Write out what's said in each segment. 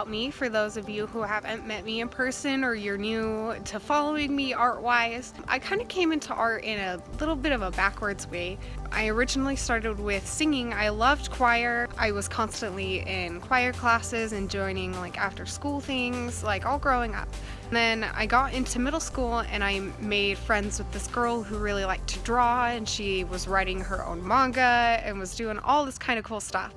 about me for those of you who haven't met me in person or you're new to following me art-wise. I kind of came into art in a little bit of a backwards way. I originally started with singing. I loved choir. I was constantly in choir classes and joining like after school things, like all growing up. And then I got into middle school and I made friends with this girl who really liked to draw, and she was writing her own manga and was doing all this kind of cool stuff.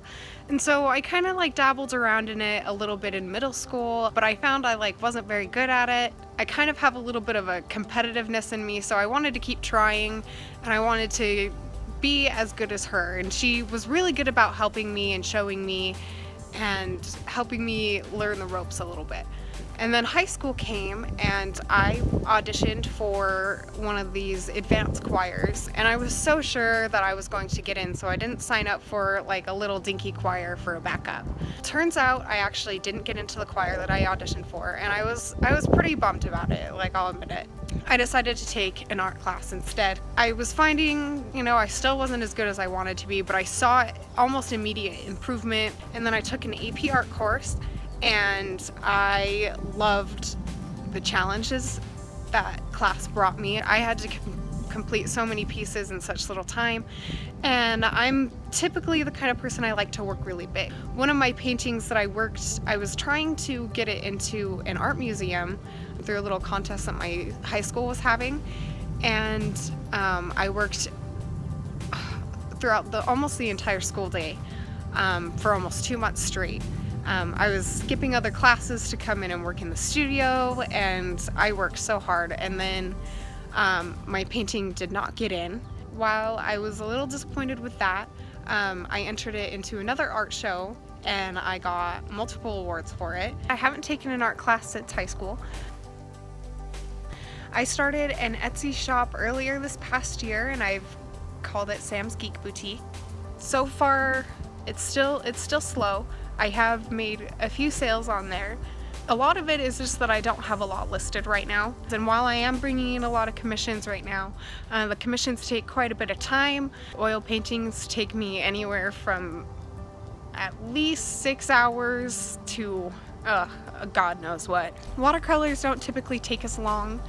And so I kind of like dabbled around in it a little bit in middle school, but I found I like wasn't very good at it. I kind of have a little bit of a competitiveness in me, so I wanted to keep trying and I wanted to be as good as her. And she was really good about helping me and showing me and helping me learn the ropes a little bit. And then high school came and I auditioned for one of these advanced choirs, and I was so sure that I was going to get in, so I didn't sign up for like a little dinky choir for a backup. Turns out I actually didn't get into the choir that I auditioned for, and I was pretty bummed about it, like I'll admit it. I decided to take an art class instead. I was finding, you know, I still wasn't as good as I wanted to be, but I saw almost immediate improvement. And then I took an AP art course, and I loved the challenges that class brought me. I had to complete so many pieces in such little time, and I'm typically the kind of person I like to work really big. One of my paintings that I was trying to get it into an art museum through a little contest that my high school was having, and I worked throughout almost the entire school day for almost 2 months straight. I was skipping other classes to come in and work in the studio, and I worked so hard, and then my painting did not get in. While I was a little disappointed with that, I entered it into another art show and I got multiple awards for it. I haven't taken an art class since high school. I started an Etsy shop earlier this past year and I've called it Sam's Geek Boutique. So far it's still slow. I have made a few sales on there. A lot of it is just that I don't have a lot listed right now. And while I am bringing in a lot of commissions right now, the commissions take quite a bit of time. Oil paintings take me anywhere from at least 6 hours to God knows what. Watercolors don't typically take as long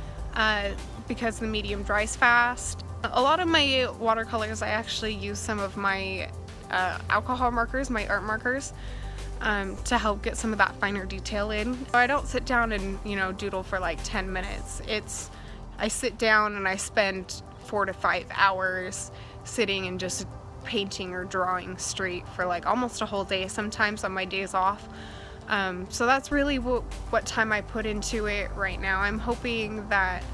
because the medium dries fast. A lot of my watercolors, I actually use some of my alcohol markers, my art markers, to help get some of that finer detail in. I don't sit down and, you know, doodle for like 10 minutes. I sit down and I spend 4 to 5 hours sitting and just painting or drawing straight for like almost a whole day, sometimes on my days off. So that's really what time I put into it right now. I'm hoping that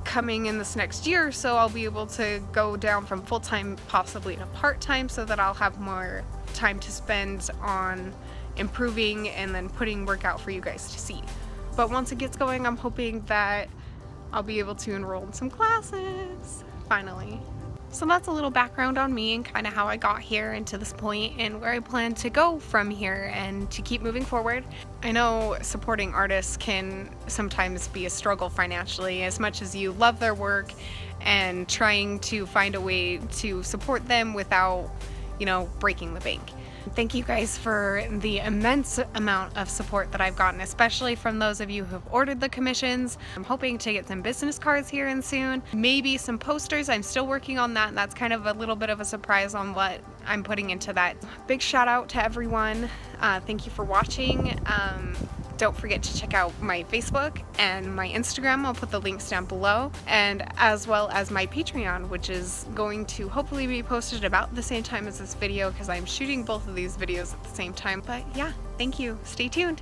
coming in this next year or so, I'll be able to go down from full-time possibly to part-time, so that I'll have more time to spend on improving and then putting work out for you guys to see. But once it gets going, I'm hoping that I'll be able to enroll in some classes, finally. So that's a little background on me and kind of how I got here and to this point and where I plan to go from here and to keep moving forward. I know supporting artists can sometimes be a struggle financially, as much as you love their work and trying to find a way to support them without, you know, breaking the bank. Thank you guys for the immense amount of support that I've gotten, especially from those of you who have ordered the commissions. I'm hoping to get some business cards here and soon, maybe some posters. I'm still working on that. That's kind of a little bit of a surprise on what I'm putting into that. Big shout out to everyone. Thank you for watching. Don't forget to check out my Facebook and my Instagram. I'll put the links down below, and as well as my Patreon, which is going to hopefully be posted about the same time as this video because I'm shooting both of these videos at the same time. But yeah, thank you. Stay tuned.